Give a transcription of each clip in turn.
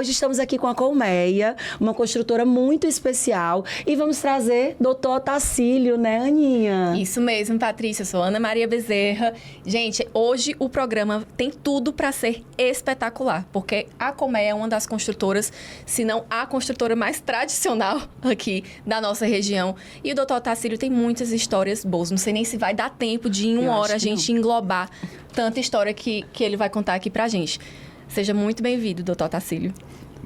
hoje estamos aqui com a Colmeia, uma construtora muito especial, e vamos trazer Dr. Otacílio, né, Aninha? Isso mesmo, Patrícia, eu sou Ana Maria Bezerra. Gente, hoje o programa tem tudo para ser espetacular, porque a Colmeia é uma das construtoras, se não a construtora mais tradicional aqui da nossa região. E o Dr. Otacílio tem muitas histórias boas, não sei nem se vai dar tempo de em uma hora a gente englobar tanta história que ele vai contar aqui pra gente. Seja muito bem-vindo, Dr. Otacílio.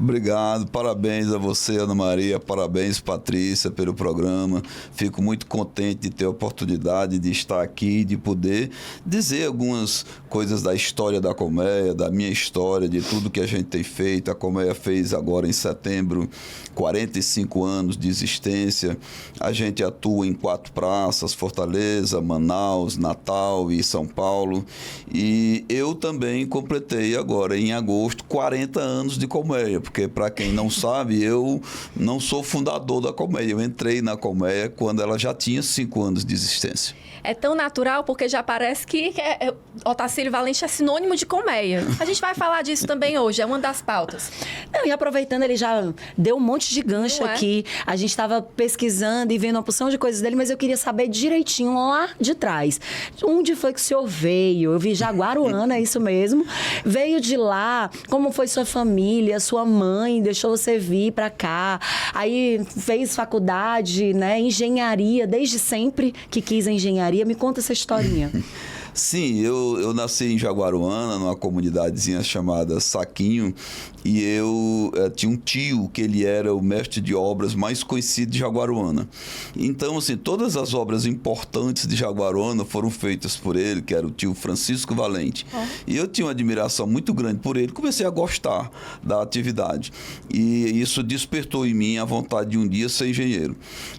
Obrigado, parabéns a você, Ana Maria, parabéns, Patrícia, pelo programa. Fico muito contente de ter a oportunidade de estar aqui, de poder dizer algumas coisas da história da Colmeia, da minha história, de tudo que a gente tem feito. A Colmeia fez agora em setembro 45 anos de existência. A gente atua em 4 praças, Fortaleza, Manaus, Natal e São Paulo. E eu também completei agora, em agosto, 40 anos de Colmeia. Porque, para quem não sabe, eu não sou fundador da Colmeia. Eu entrei na Colmeia quando ela já tinha 5 anos de existência. É tão natural porque já parece que Otacílio Valente é sinônimo de Colmeia. A gente vai falar disso também hoje, é uma das pautas. Não, e aproveitando, ele já deu um monte de gancho aqui. A gente estava pesquisando e vendo uma porção de coisas dele, mas eu queria saber direitinho lá de trás. Onde foi que o senhor veio? Eu vi Jaguaruana, é isso mesmo? Veio de lá? Como foi sua família, sua mãe deixou você vir para cá? Aí fez faculdade, né? Engenharia, desde sempre que quis a engenharia. Me conta essa historinha. Sim, eu nasci em Jaguaruana, numa comunidadezinha chamada Saquinho, e eu tinha um tio que ele era o mestre de obras mais conhecido de Jaguaruana. Então, assim, todas as obras importantes de Jaguaruana foram feitas por ele, que era o tio Francisco Valente. E eu tinha uma admiração muito grande por ele, comecei a gostar da atividade. E isso despertou em mim a vontade de um dia ser engenheiro.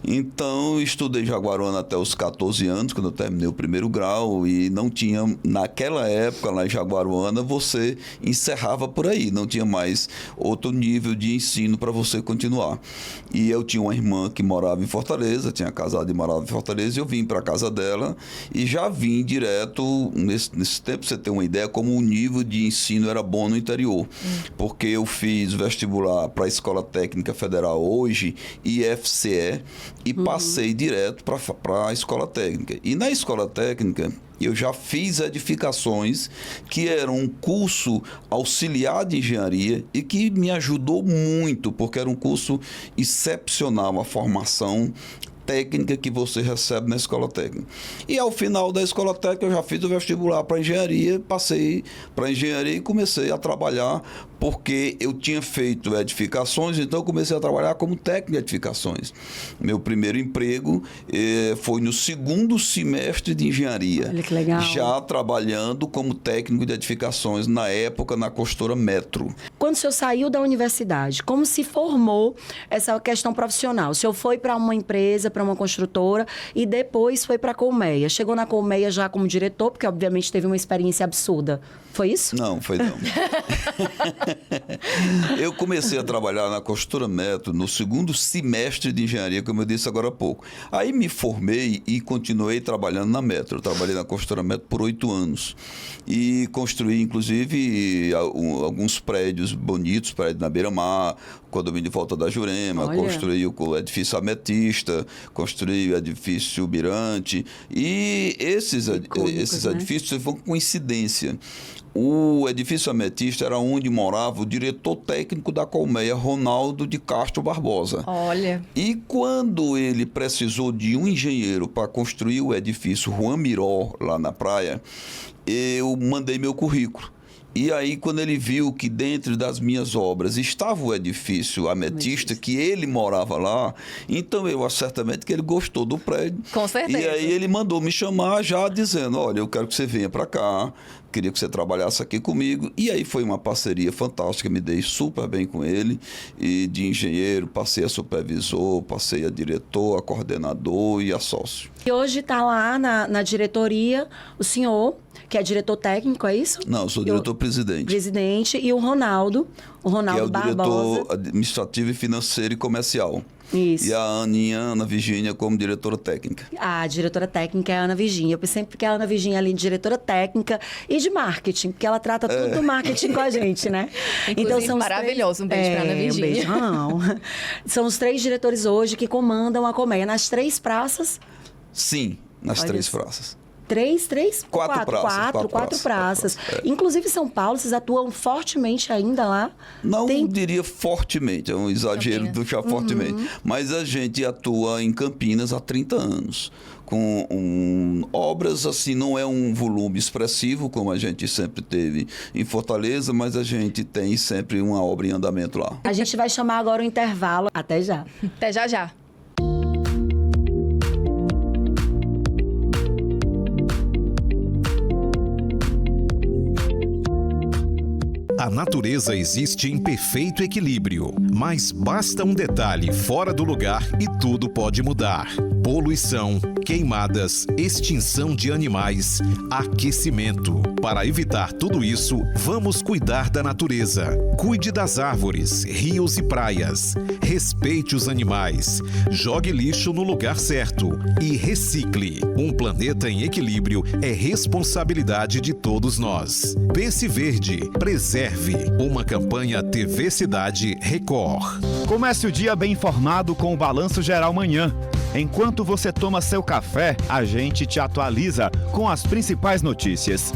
Então, estudei Jaguaruana até os 14 anos, quando eu terminei o primeiro grau, e não tinha, naquela época, lá em Jaguaruana, você encerrava por aí, não tinha mais outro nível de ensino para você continuar. E eu tinha uma irmã que morava em Fortaleza, tinha casado e morava em Fortaleza, e eu vim para a casa dela e já vim direto, nesse tempo, você tem uma ideia, como o nível de ensino era bom no interior. Porque eu fiz vestibular para a Escola Técnica Federal, hoje IFCE, e passei direto para a Escola Técnica. E na Escola Técnica, eu já fiz edificações, que era um curso auxiliar de engenharia e que me ajudou muito, porque era um curso excepcional, a formação técnica que você recebe na escola técnica. E ao final da escola técnica eu já fiz o vestibular para engenharia, passei para engenharia e comecei a trabalhar, porque eu tinha feito edificações, então eu comecei a trabalhar como técnico de edificações. Meu primeiro emprego foi no 2º semestre de engenharia. Olha que legal. Já trabalhando como técnico de edificações, na época, na construtora Metro. Quando o senhor saiu da universidade, como se formou essa questão profissional? O senhor foi para uma empresa, para uma construtora, e depois foi para a Colmeia. Chegou na Colmeia já como diretor, porque obviamente teve uma experiência absurda. Foi isso? Não, foi não. Eu comecei a trabalhar na construtora Metro no 2º semestre de engenharia, como eu disse agora há pouco. Aí me formei e continuei trabalhando na Metro. Eu trabalhei na construtora Metro por 8 anos. E construí, inclusive, alguns prédios bonitos, prédios na Beira-Mar, condomínio de Volta da Jurema. Olha. Construí o edifício Ametista, construí o edifício Mirante. E esses edifícios foram coincidência. O edifício Ametista era onde morava o diretor técnico da Colmeia, Ronaldo de Castro Barbosa. Olha. E quando ele precisou de um engenheiro para construir o edifício Juan Miró, lá na praia, eu mandei meu currículo. E aí, quando ele viu que dentro das minhas obras estava o edifício Ametista, que ele morava lá, então eu acho certamente que ele gostou do prédio. Com certeza. E aí ele mandou me chamar já dizendo, olha, eu quero que você venha para cá, queria que você trabalhasse aqui comigo. E aí foi uma parceria fantástica, me dei super bem com ele. E de engenheiro, passei a supervisor, passei a diretor, a coordenador e a sócio. E hoje está lá na diretoria o senhor, que é diretor técnico, é isso? Não, eu sou diretor-presidente. Presidente, e o Ronaldo. O Ronaldo que é o Barbosa. diretor administrativo e financeiro e comercial. Isso. E a Ana Virgínia, como diretora técnica. A diretora técnica é a Ana Virgínia. Eu sempre que a Ana Virgínia ali, diretora técnica e de marketing, porque ela trata tudo do marketing com a gente, né? Inclusive, são maravilhoso. Um beijo pra Ana Virgínia. Um beijão. São os 3 diretores hoje que comandam a colmeia nas 3 praças. Sim, nas 3 praças. 4 praças. Inclusive, São Paulo, vocês atuam fortemente ainda lá? Não diria fortemente, é um exagero do já fortemente. Mas a gente atua em Campinas há 30 anos. Com obras, assim, não é um volume expressivo, como a gente sempre teve em Fortaleza, mas a gente tem sempre uma obra em andamento lá. A gente vai chamar agora o intervalo. Até já. Até já já. A natureza existe em perfeito equilíbrio, mas basta um detalhe fora do lugar e tudo pode mudar. Poluição, queimadas, extinção de animais, aquecimento. Para evitar tudo isso, vamos cuidar da natureza. Cuide das árvores, rios e praias. Respeite os animais. Jogue lixo no lugar certo e recicle. Um planeta em equilíbrio é responsabilidade de todos nós. Pense verde, preserve. Uma campanha TV Cidade Record. Comece o dia bem informado com o Balanço Geral Manhã. Enquanto você toma seu café, a gente te atualiza com as principais notícias.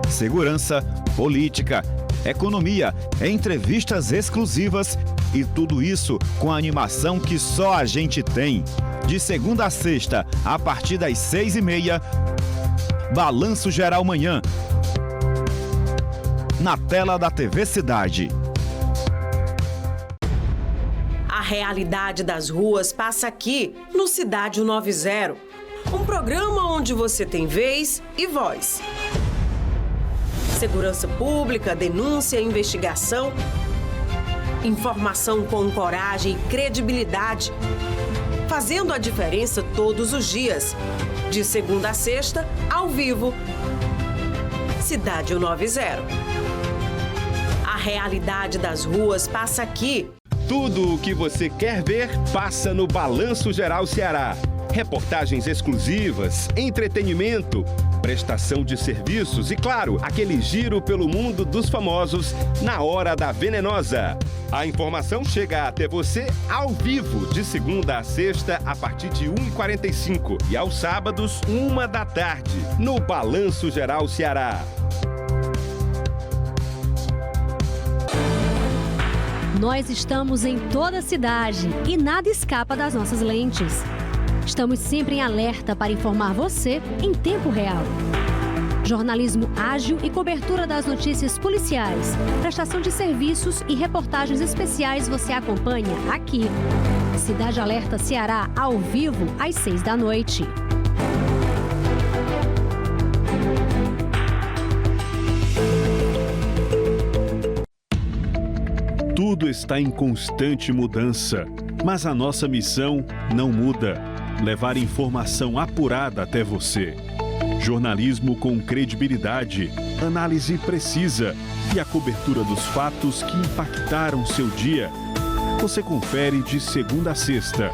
Segurança, política, economia, entrevistas exclusivas e tudo isso com a animação que só a gente tem. De segunda a sexta, a partir das 6h30, Balanço Geral Manhã. Na tela da TV Cidade. A realidade das ruas passa aqui, no Cidade 190. Um programa onde você tem vez e voz. Segurança pública, denúncia, investigação. Informação com coragem e credibilidade. Fazendo a diferença todos os dias. De segunda a sexta, ao vivo. Cidade 190. A realidade das ruas passa aqui. Tudo o que você quer ver passa no Balanço Geral Ceará. Reportagens exclusivas, entretenimento, prestação de serviços e, claro, aquele giro pelo mundo dos famosos na Hora da Venenosa. A informação chega até você ao vivo, de segunda a sexta, a partir de 1h45 e aos sábados, 1h, no Balanço Geral Ceará. Nós estamos em toda a cidade e nada escapa das nossas lentes. Estamos sempre em alerta para informar você em tempo real. Jornalismo ágil e cobertura das notícias policiais, prestação de serviços e reportagens especiais você acompanha aqui. Cidade Alerta Ceará, ao vivo, às 18h. Tudo está em constante mudança, mas a nossa missão não muda: levar informação apurada até você. Jornalismo com credibilidade, análise precisa e a cobertura dos fatos que impactaram seu dia. Você confere de segunda a sexta,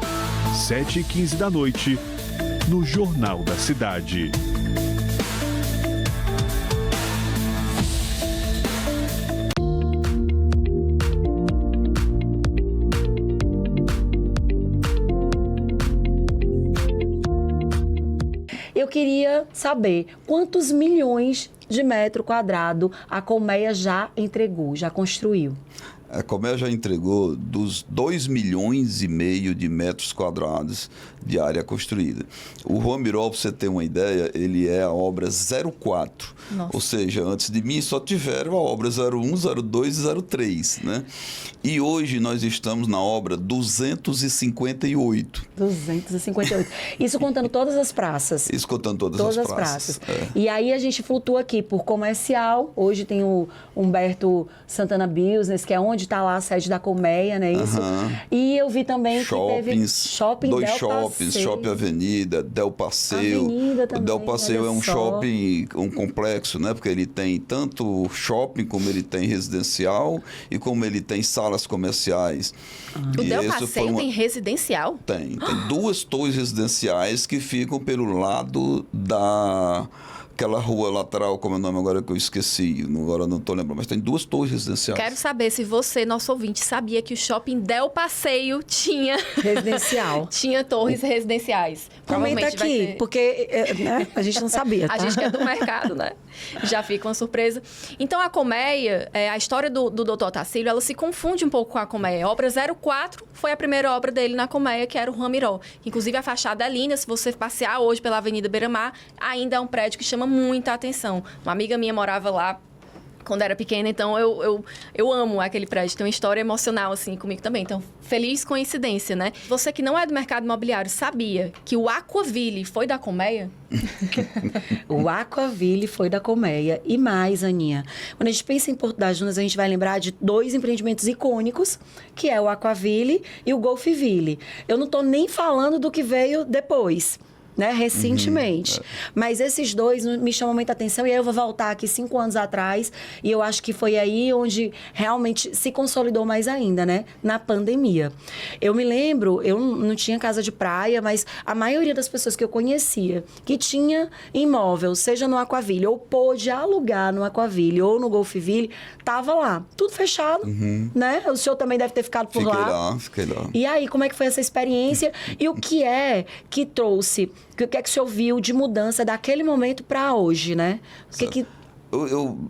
7h15, no Jornal da Cidade. Eu queria saber quantos milhões de metro quadrado a colmeia já entregou, já construiu. A colmeia já entregou dos 2,5 milhões de metros quadrados de área construída. O Juan Miró, para você ter uma ideia, ele é a obra 04. Nossa. Ou seja, antes de mim só tiveram a obra 01, 02 e 03, né? E hoje nós estamos na obra 258. 258. Isso contando todas as praças. Isso contando todas as praças. É. E aí a gente flutua aqui por comercial. Hoje tem o Humberto Santana Business, que é onde onde está lá a sede da Colmeia, né? Isso. E eu vi também que teve shopping dois Del shoppings, Passeio. Shopping Avenida, Del Passeio. Avenida também, o Del Passeio é um só. shopping, um complexo, né? Porque ele tem tanto shopping como ele tem residencial e como ele tem salas comerciais. O Del Passeio tem residencial? Tem 2 torres residenciais que ficam pelo lado aquela rua lateral, como é o nome agora que eu esqueci, agora não estou lembrando, mas tem 2 torres residenciais. Quero saber se você, nosso ouvinte, sabia que o shopping Del Passeio tinha... Residencial. tinha torres residenciais. Comenta aqui, porque né, a gente não sabia, tá? A gente que é do mercado, né? Já fica uma surpresa. Então, a Colmeia, a história do Dr. Otacílio, ela se confunde um pouco com a Colmeia. A obra 04 foi a primeira obra dele na Colmeia, que era o Ramiró. Inclusive, a fachada é linda. Se você passear hoje pela Avenida Beira-Mar, ainda é um prédio que chama muita atenção. Uma amiga minha morava lá quando era pequena, então eu amo aquele prédio. Tem uma história emocional, assim, comigo também. Então, feliz coincidência, né? Você que não é do mercado imobiliário, sabia que o Aquaville foi da Colmeia? O Aquaville foi da Colmeia. E mais, Aninha, quando a gente pensa em Porto das Dunas, a gente vai lembrar de 2 empreendimentos icônicos, que é o Aquaville e o Golfville. Eu não estou nem falando do que veio depois, né, recentemente. Mas esses 2 me chamam muita atenção. E aí eu vou voltar aqui 5 anos atrás. E eu acho que foi aí onde realmente se consolidou mais ainda, né? Na pandemia. Eu me lembro, eu não tinha casa de praia, mas a maioria das pessoas que eu conhecia que tinha imóvel, seja no Aquaville, ou pôde alugar no Aquaville ou no Golfville, tava lá. Tudo fechado, né? O senhor também deve ter ficado por lá. Fiquei lá. E aí, como é que foi essa experiência? E o que é que trouxe... O que é que o senhor viu de mudança daquele momento para hoje, né? O que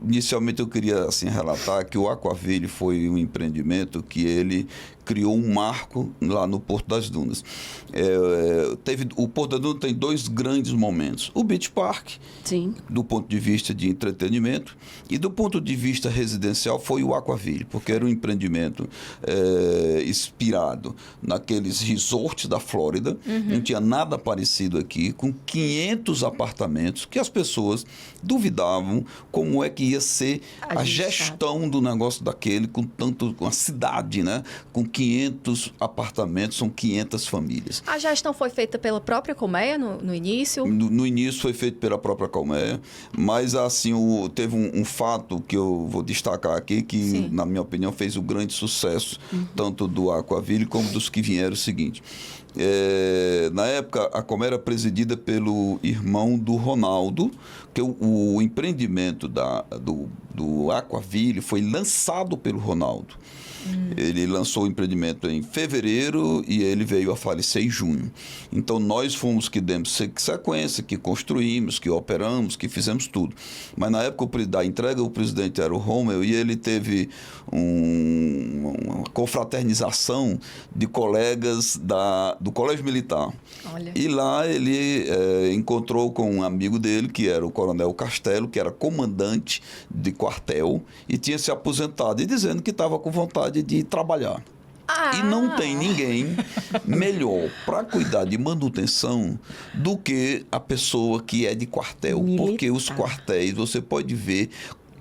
Inicialmente eu queria assim, relatar que o Aquaville foi um empreendimento que ele criou um marco lá no Porto das Dunas. O Porto das Dunas tem 2 grandes momentos. O Beach Park, sim, do ponto de vista de entretenimento, e do ponto de vista residencial foi o Aquaville, porque era um empreendimento inspirado naqueles resorts da Flórida, não tinha nada parecido aqui, com 500 apartamentos, que as pessoas duvidavam como é que ia ser a gestão do negócio daquele, com a cidade, né? Com 500 apartamentos, são 500 famílias. A gestão foi feita pela própria Colmeia no início? No início foi feito pela própria Colmeia, mas assim, teve um fato que eu vou destacar aqui, que Sim. na minha opinião fez o grande sucesso, tanto do Aquaville como dos que vieram o seguinte. Na época, a Colmeia era presidida pelo irmão do Ronaldo, que o empreendimento do Aquaville foi lançado pelo Ronaldo. Ele lançou o empreendimento em fevereiro e ele veio a falecer em junho. Então, nós fomos que demos sequência, que construímos, que operamos, que fizemos tudo. Mas, na época da entrega, o presidente era o Rommel e ele teve uma confraternização de colegas do Colégio Militar. Olha. E lá ele encontrou com um amigo dele, que era o Coronel Castelo, que era comandante de quartel e tinha se aposentado, e dizendo que estava com vontade de trabalhar. E não tem ninguém melhor para cuidar de manutenção do que a pessoa que é de quartel. Militar. Porque os quartéis, você pode ver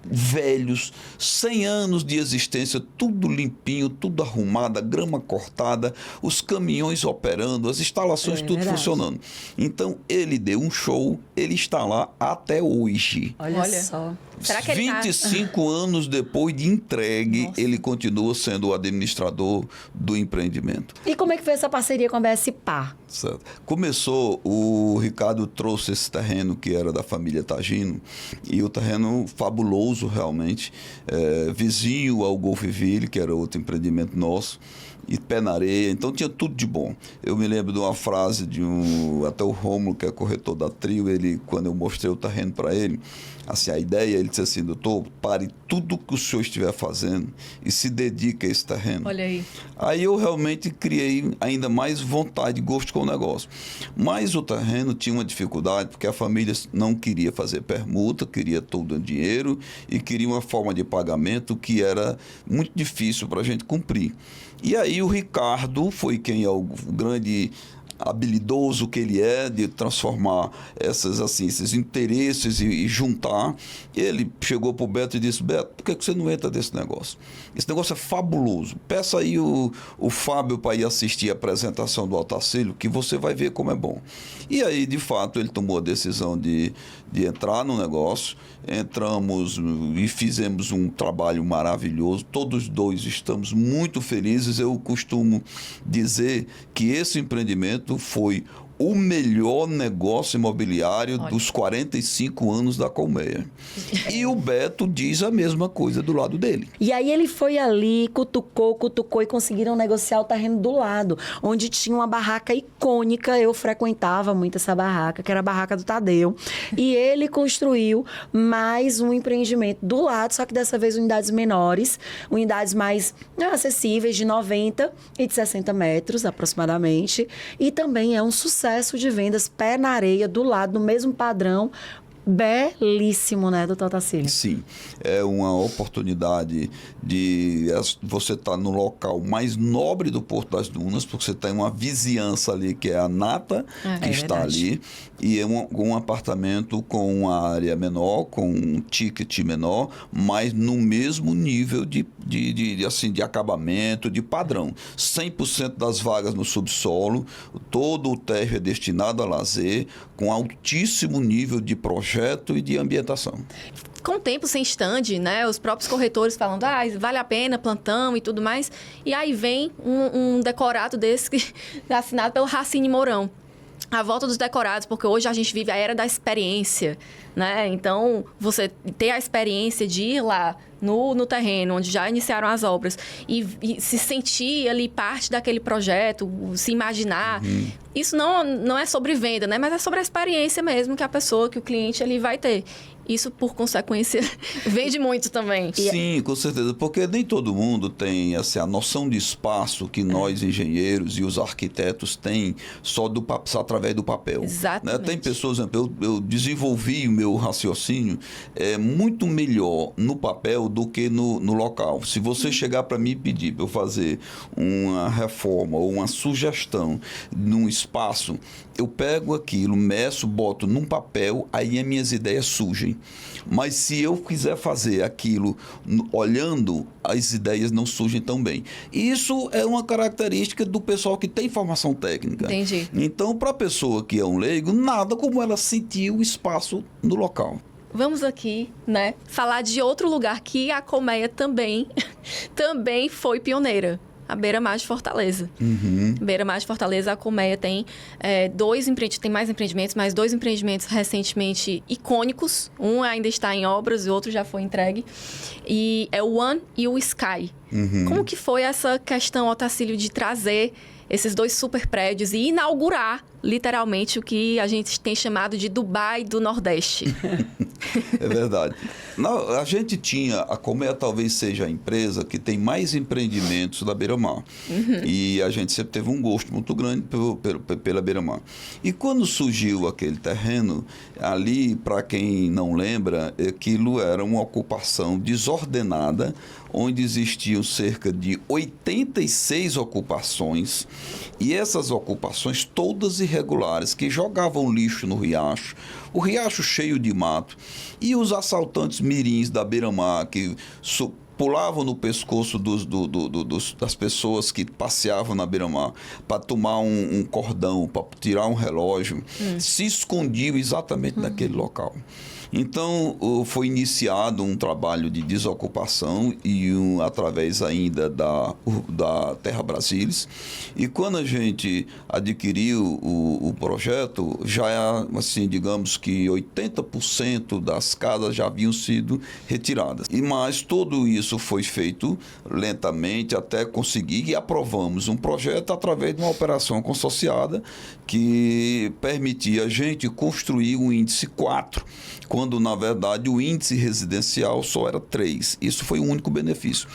velhos, 100 anos de existência, tudo limpinho, tudo arrumado, a grama cortada, os caminhões operando, as instalações tudo verdade. funcionando. Então, ele deu um show, ele está lá até hoje. Olha só. Será que ele 25 anos depois de entregue, Nossa. ele continua sendo o administrador do empreendimento. E como é que foi essa parceria com a BSPA? Certo. Começou, o Ricardo trouxe esse terreno que era da família Tagino, e o terreno fabuloso realmente, vizinho ao Golfville, que era outro empreendimento nosso, e pé na areia, então tinha tudo de bom. Eu me lembro de uma frase até o Rômulo, que é corretor da Trio, quando eu mostrei o terreno para ele, assim, a ideia, ele disse assim: doutor, pare tudo que o senhor estiver fazendo e se dedique a esse terreno. Olha aí. Aí eu realmente criei ainda mais vontade e gosto com o negócio. Mas o terreno tinha uma dificuldade, porque a família não queria fazer permuta, queria todo o dinheiro e queria uma forma de pagamento que era muito difícil para a gente cumprir. E aí o Ricardo foi quem é o grande habilidoso que ele é de transformar esses interesses e juntar, ele chegou para o Beto e disse: Beto, por que você não entra nesse negócio? Esse negócio é fabuloso. Peça aí o Fábio para ir assistir a apresentação do Otacílio, que você vai ver como é bom. E aí, de fato, ele tomou a decisão de entrar no negócio. Entramos e fizemos um trabalho maravilhoso. Todos dois estamos muito felizes. Eu costumo dizer que esse empreendimento foi o melhor negócio imobiliário dos 45 anos da Colmeia. E o Beto diz a mesma coisa do lado dele. E aí ele foi ali, cutucou e conseguiram negociar o terreno do lado, onde tinha uma barraca icônica. Eu frequentava muito essa barraca, que era a barraca do Tadeu. E ele construiu mais um empreendimento do lado, só que dessa vez unidades menores, unidades mais acessíveis, de 90 e de 60 metros aproximadamente. E também é um sucesso de vendas, pé na areia, do lado, no mesmo padrão. Belíssimo, né, doutor Otacílio? Sim, é uma oportunidade de você estar no local mais nobre do Porto das Dunas, porque você tem uma vizinhança ali que é a Nata, que está ali, e é um apartamento com uma área menor, com um ticket menor, mas no mesmo nível de acabamento, de padrão. 100% das vagas no subsolo, todo o térreo é destinado a lazer, com altíssimo nível de projeto e de ambientação. Com o tempo sem stand, né? Os próprios corretores falando, vale a pena, plantão e tudo mais. E aí vem um decorado desse assinado pelo Racine Mourão. A volta dos decorados, porque hoje a gente vive a era da experiência, né? Então, você ter a experiência de ir lá no terreno, onde já iniciaram as obras, e se sentir ali parte daquele projeto, se imaginar. Isso não é sobre venda, né? Mas é sobre a experiência mesmo que o cliente ali vai ter. Isso, por consequência, vende muito também. Sim, com certeza, porque nem todo mundo tem a noção de espaço que nós, engenheiros e os arquitetos, têm só através do papel. Exatamente. Né? Tem pessoas, eu desenvolvi o meu raciocínio muito melhor no papel do que no local. Se você chegar para mim e pedir para eu fazer uma reforma ou uma sugestão num espaço, eu pego aquilo, meço, boto num papel, aí as minhas ideias surgem. Mas se eu quiser fazer aquilo olhando, as ideias não surgem tão bem. Isso é uma característica do pessoal que tem formação técnica. Entendi. Então, para a pessoa que é um leigo, nada como ela sentir o espaço no local. Vamos aqui, né, falar de outro lugar que a Colmeia também foi pioneira. A Beira-Mar de Fortaleza. Beira-Mar de Fortaleza, a Colmeia tem tem mais empreendimentos, mas 2 empreendimentos recentemente icônicos. Um ainda está em obras, o outro já foi entregue. E é o One e o Sky. Como que foi essa questão, Otacílio, de trazer esses 2 super prédios e inaugurar, literalmente, o que a gente tem chamado de Dubai do Nordeste? É verdade. A Colmeia talvez seja a empresa que tem mais empreendimentos da Beira-Mar. E a gente sempre teve um gosto muito grande pela Beira-Mar. E quando surgiu aquele terreno, ali, para quem não lembra, aquilo era uma ocupação desordenada, onde existiam cerca de 86 ocupações, e essas ocupações todas irregulares, que jogavam lixo no riacho, o riacho cheio de mato, e os assaltantes mirins da Beira-Mar, que pulavam no pescoço das pessoas que passeavam na Beira-Mar para tomar um cordão, para tirar um relógio, se escondiam exatamente naquele local. Então, foi iniciado um trabalho de desocupação através ainda da Terra Brasilis. E quando a gente adquiriu o projeto, já assim, digamos que 80% das casas já haviam sido retiradas. Mas tudo isso foi feito lentamente até conseguir, e aprovamos um projeto através de uma operação consorciada que permitia a gente construir um índice 4, quando, na verdade, o índice residencial só era 3. Isso foi o único benefício.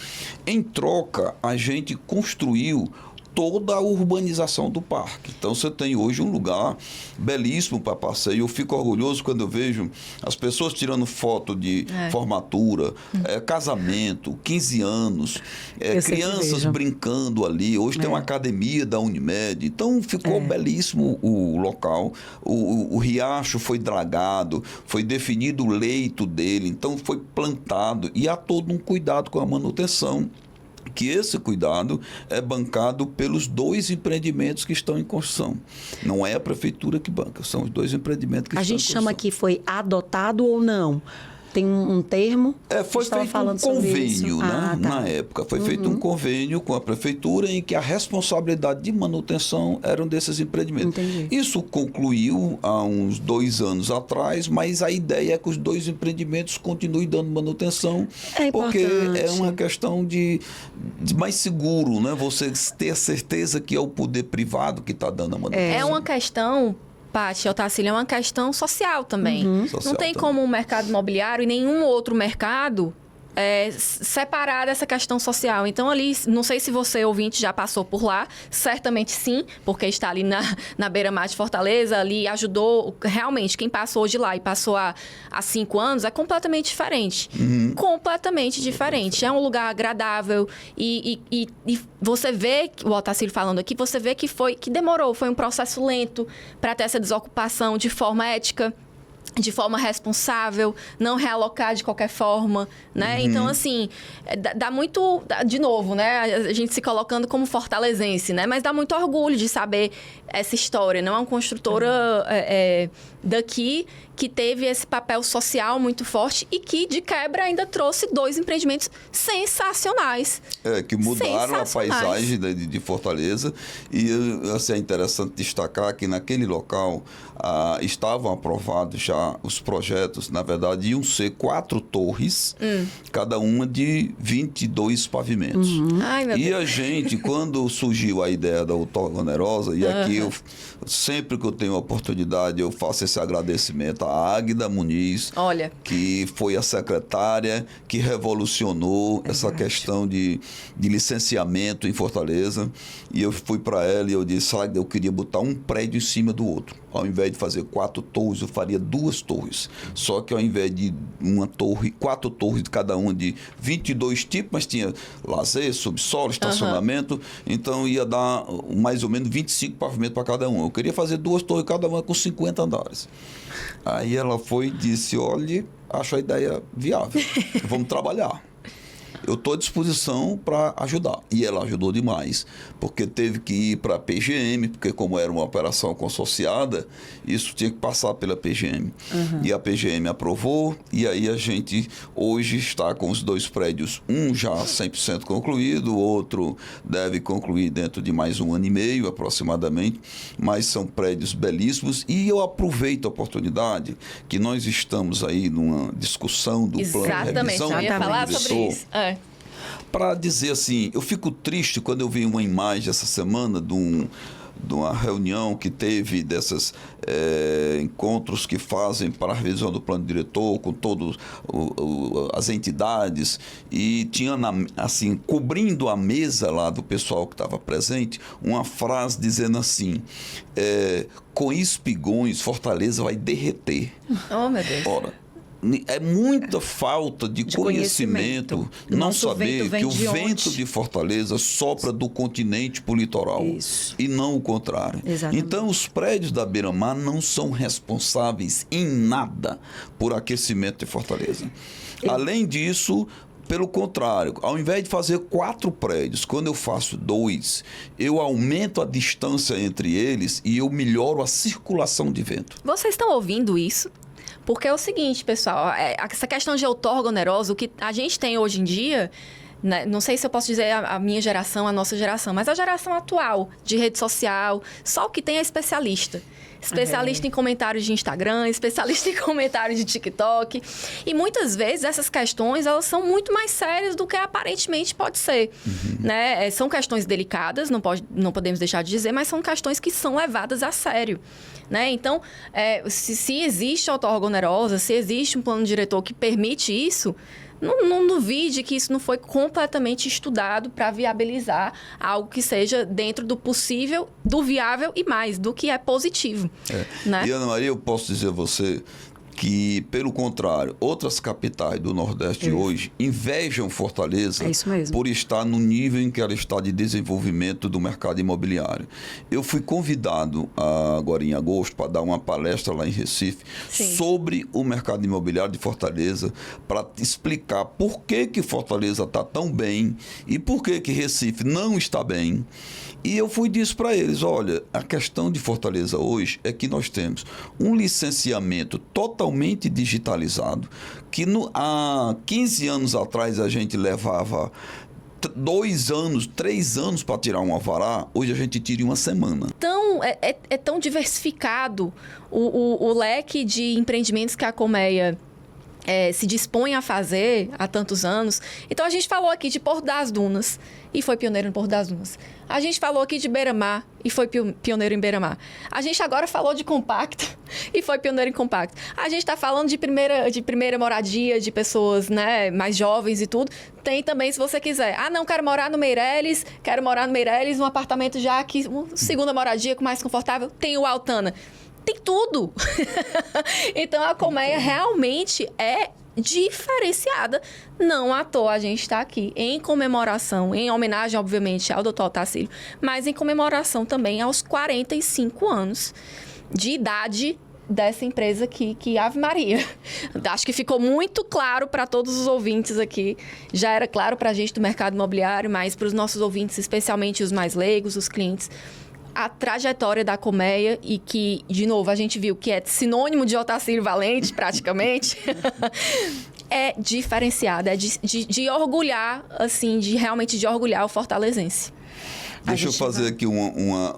Em troca, a gente construiu toda a urbanização do parque. Então, você tem hoje um lugar belíssimo para passeio. Eu fico orgulhoso quando eu vejo as pessoas tirando foto de formatura, casamento, 15 anos, crianças brincando ali. Hoje tem uma academia da Unimed. Então, ficou belíssimo o local. O riacho foi dragado, foi definido o leito dele, então foi plantado. E há todo um cuidado com a manutenção, que esse cuidado é bancado pelos 2 empreendimentos que estão em construção. Não é a prefeitura que banca, são os 2 empreendimentos que estão em construção. A gente chama que foi adotado ou não? Tem um termo? Foi feito um convênio, né? Na época. Foi feito um convênio com a prefeitura em que a responsabilidade de manutenção eram desses empreendimentos. Entendi. Isso concluiu há uns 2 anos atrás, mas a ideia é que os 2 empreendimentos continuem dando manutenção, porque é uma questão de mais seguro, né? Você ter a certeza que é o poder privado que está dando a manutenção. É uma questão... Paty, Otacílio, é uma questão social também. Não tem como o mercado imobiliário e nenhum outro mercado separar dessa questão social. Então, ali, não sei se você, ouvinte, já passou por lá. Certamente sim, porque está ali na beira-mar de Fortaleza, ali ajudou. Realmente, quem passou hoje lá e passou há 5 anos é completamente diferente. Completamente diferente. É um lugar agradável e você vê, o Otacílio falando aqui, você vê que demorou, foi um processo lento para ter essa desocupação de forma ética, de forma responsável, não realocar de qualquer forma, né? Então, assim, dá muito... De novo, né? A gente se colocando como fortalezense, né? Mas dá muito orgulho de saber essa história, não é uma construtora daqui que teve esse papel social muito forte e que, de quebra, ainda trouxe 2 empreendimentos sensacionais. Que mudaram a paisagem de Fortaleza. E assim, é interessante destacar que naquele local estavam aprovados já os projetos, na verdade, iam ser 4 torres, cada uma de 22 pavimentos. Ai, meu e Deus. a gente, quando surgiu a ideia da outorga onerosa, e aqui sempre que eu tenho a oportunidade, eu faço esse agradecimento à Águida Muniz, que foi a secretária que revolucionou essa questão de licenciamento em Fortaleza. E eu fui para ela e eu disse, Águida, eu queria botar um prédio em cima do outro. Ao invés de fazer 4 torres, eu faria 2 torres. Só que ao invés de uma torre, 4 torres de cada uma de 22 tipos, mas tinha lazer, subsolo, estacionamento. Então ia dar mais ou menos 25 pavimentos para cada um. Eu queria fazer 2 torres, cada uma com 50 andares. Aí ela foi e disse, olha, acho a ideia viável, vamos trabalhar. Eu estou à disposição para ajudar. E ela ajudou demais, porque teve que ir para a PGM, porque como era uma operação consorciada, isso tinha que passar pela PGM. E a PGM aprovou, e aí a gente hoje está com os 2 prédios, um já 100% concluído, o outro deve concluir dentro de mais 1 ano e meio, aproximadamente, mas são prédios belíssimos. E eu aproveito a oportunidade que nós estamos aí numa discussão do plano de revisão. Eu ia falar sobre isso. Para dizer assim, eu fico triste quando eu vi uma imagem essa semana de uma reunião que teve desses encontros que fazem para a revisão do plano diretor com todas as entidades, e tinha assim, cobrindo a mesa lá do pessoal que estava presente, uma frase dizendo assim, com espigões Fortaleza vai derreter. Oh, meu Deus. Ora, é muita falta de conhecimento não saber que o vento de Fortaleza sopra do continente para o litoral. E não o contrário. Exatamente. Então, os prédios da beira-mar não são responsáveis em nada por aquecimento de Fortaleza. Além disso, pelo contrário, ao invés de fazer 4 prédios, quando eu faço 2, eu aumento a distância entre eles e eu melhoro a circulação de vento. Vocês estão ouvindo isso? Porque é o seguinte, pessoal, essa questão de outorga onerosa, o que a gente tem hoje em dia, né, não sei se eu posso dizer a minha geração, a nossa geração, mas a geração atual de rede social, só o que tem é especialista. Especialista em comentários de Instagram, especialista em comentários de TikTok. E muitas vezes essas questões, elas são muito mais sérias do que aparentemente pode ser. Né? São questões delicadas, não podemos deixar de dizer, mas são questões que são levadas a sério. Né? Então, se existe outorga onerosa, se existe um plano diretor que permite isso, não duvide que isso não foi completamente estudado para viabilizar algo que seja dentro do possível, do viável e mais, do que é positivo. Né? E, Ana Maria, eu posso dizer a você que, pelo contrário, outras capitais do Nordeste hoje invejam Fortaleza por estar no nível em que ela está de desenvolvimento do mercado imobiliário. Eu fui convidado agora em agosto para dar uma palestra lá em Recife sobre o mercado imobiliário de Fortaleza, para explicar por que Fortaleza está tão bem e por que Recife não está bem. E eu fui disso para eles, olha, a questão de Fortaleza hoje é que nós temos um licenciamento totalmente digitalizado, que há 15 anos atrás a gente levava 2 anos, 3 anos para tirar um alvará, hoje a gente tira em uma semana. Então, é tão diversificado o leque de empreendimentos que a Colmeia se dispõe a fazer há tantos anos. Então, a gente falou aqui de Porto das Dunas e foi pioneiro no Porto das Dunas. A gente falou aqui de Beira-Mar e foi pioneiro em Beira-Mar. A gente agora falou de compacto e foi pioneiro em compacto. A gente está falando de primeira moradia, de pessoas, né, mais jovens e tudo. Tem também, se você quiser. Ah, não, quero morar no Meireles, num apartamento já aqui, segunda moradia, mais confortável. Tem o Altana. Tem tudo. Então, a Colmeia realmente é diferenciada. Não à toa a gente está aqui em comemoração, em homenagem, obviamente, ao Dr. Otacílio, mas em comemoração também aos 45 anos de idade dessa empresa aqui, que Ave Maria. Acho que ficou muito claro para todos os ouvintes aqui. Já era claro para a gente do mercado imobiliário, mas para os nossos ouvintes, especialmente os mais leigos, os clientes, a trajetória da Colmeia, e que, de novo, a gente viu que é sinônimo de Otacílio Valente, praticamente, é diferenciada, é de orgulhar, assim, realmente de orgulhar o fortalezense. Deixa eu fazer aqui uma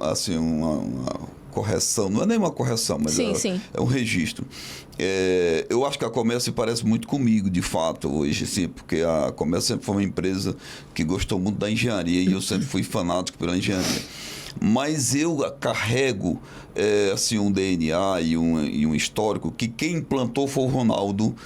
correção, não é nem uma correção, mas é um registro. Eu acho que a Colmeia se parece muito comigo, de fato, hoje, sim, porque a Colmeia sempre foi uma empresa que gostou muito da engenharia e eu sempre fui fanático pela engenharia. Mas eu carrego assim, um DNA e um histórico que quem implantou foi o Ronaldo,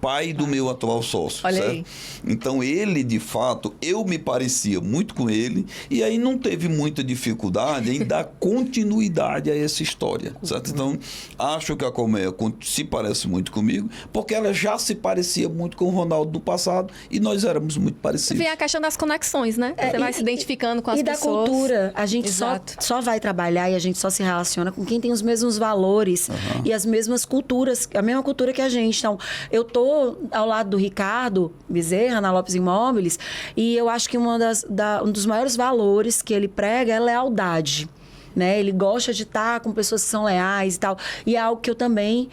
pai do meu atual sócio, Olha certo? Aí. Então, ele, de fato, eu me parecia muito com ele, e aí não teve muita dificuldade em dar continuidade a essa história, certo? Então, acho que a Colmeia se parece muito comigo, porque ela já se parecia muito com o Ronaldo do passado, e nós éramos muito parecidos. Vem a questão das conexões, né? Você vai se identificando com as pessoas. E da cultura. A gente só vai trabalhar e a gente só se relaciona com quem tem os mesmos valores e as mesmas culturas, a mesma cultura que a gente. Então, eu tô ao lado do Ricardo Bezerra, na Lopes Imóveis, e eu acho que um dos maiores valores que ele prega é lealdade. Né? Ele gosta de estar com pessoas que são leais e tal. E é algo que eu também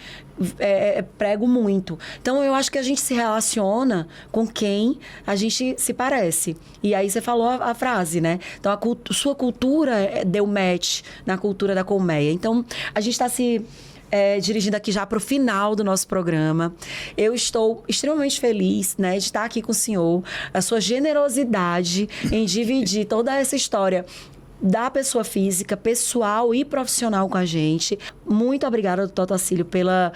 prego muito. Então, eu acho que a gente se relaciona com quem a gente se parece. E aí você falou a frase, né? Então, sua cultura deu match na cultura da Colmeia. Então, a gente está se dirigindo aqui já para o final do nosso programa. Eu estou extremamente feliz, né, de estar aqui com o senhor, a sua generosidade em dividir toda essa história da pessoa física, pessoal e profissional com a gente. Muito obrigada, doutor Otacílio, pela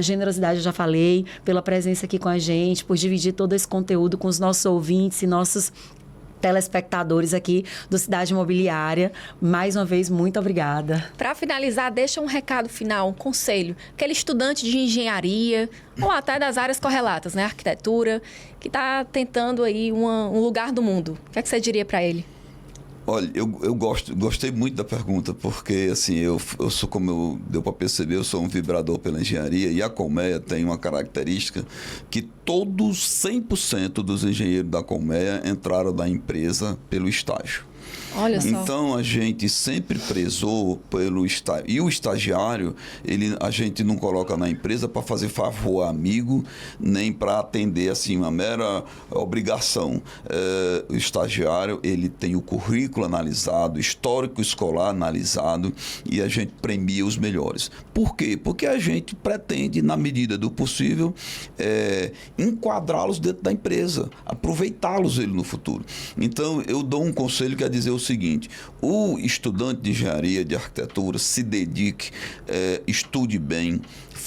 generosidade, eu já falei, pela presença aqui com a gente, por dividir todo esse conteúdo com os nossos ouvintes e nossos telespectadores aqui do Cidade Imobiliária. Mais uma vez, muito obrigada. Para finalizar, deixa um recado final, um conselho. Aquele estudante de engenharia ou até das áreas correlatas, né? Arquitetura, que está tentando aí um lugar do mundo. O que é que você diria para ele? Olha, eu gostei muito da pergunta, porque assim, eu sou, como deu para perceber, eu sou um vibrador pela engenharia, e a Colmeia tem uma característica que todos 100% dos engenheiros da Colmeia entraram na empresa pelo estágio. Olha só. Então, a gente sempre prezou pelo estágio. E o estagiário, a gente não coloca na empresa para fazer favor amigo, nem para atender assim, uma mera obrigação. O estagiário, ele tem o currículo analisado, histórico escolar analisado, e a gente premia os melhores. Por quê? Porque a gente pretende, na medida do possível, enquadrá-los dentro da empresa, aproveitá-los no futuro. Então, eu dou um conselho que é dizer o seguinte: o estudante de engenharia, de arquitetura, se dedique, estude bem,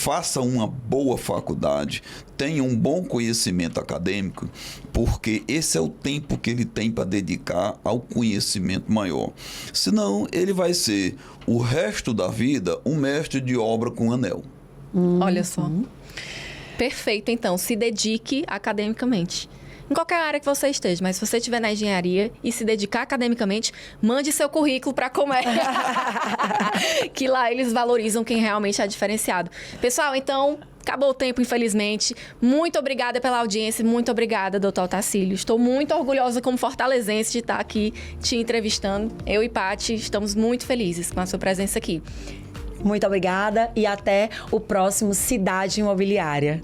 faça uma boa faculdade, tenha um bom conhecimento acadêmico, porque esse é o tempo que ele tem para dedicar ao conhecimento maior. Senão, ele vai ser, o resto da vida, um mestre de obra com anel. Olha só. Perfeito, então. Se dedique academicamente. Em qualquer área que você esteja, mas se você estiver na engenharia e se dedicar academicamente, mande seu currículo para a Comé. Que lá eles valorizam quem realmente é diferenciado. Pessoal, então, acabou o tempo, infelizmente. Muito obrigada pela audiência, muito obrigada, doutor Otacílio. Estou muito orgulhosa como fortalezense de estar aqui te entrevistando. Eu e Paty estamos muito felizes com a sua presença aqui. Muito obrigada e até o próximo Cidade Imobiliária.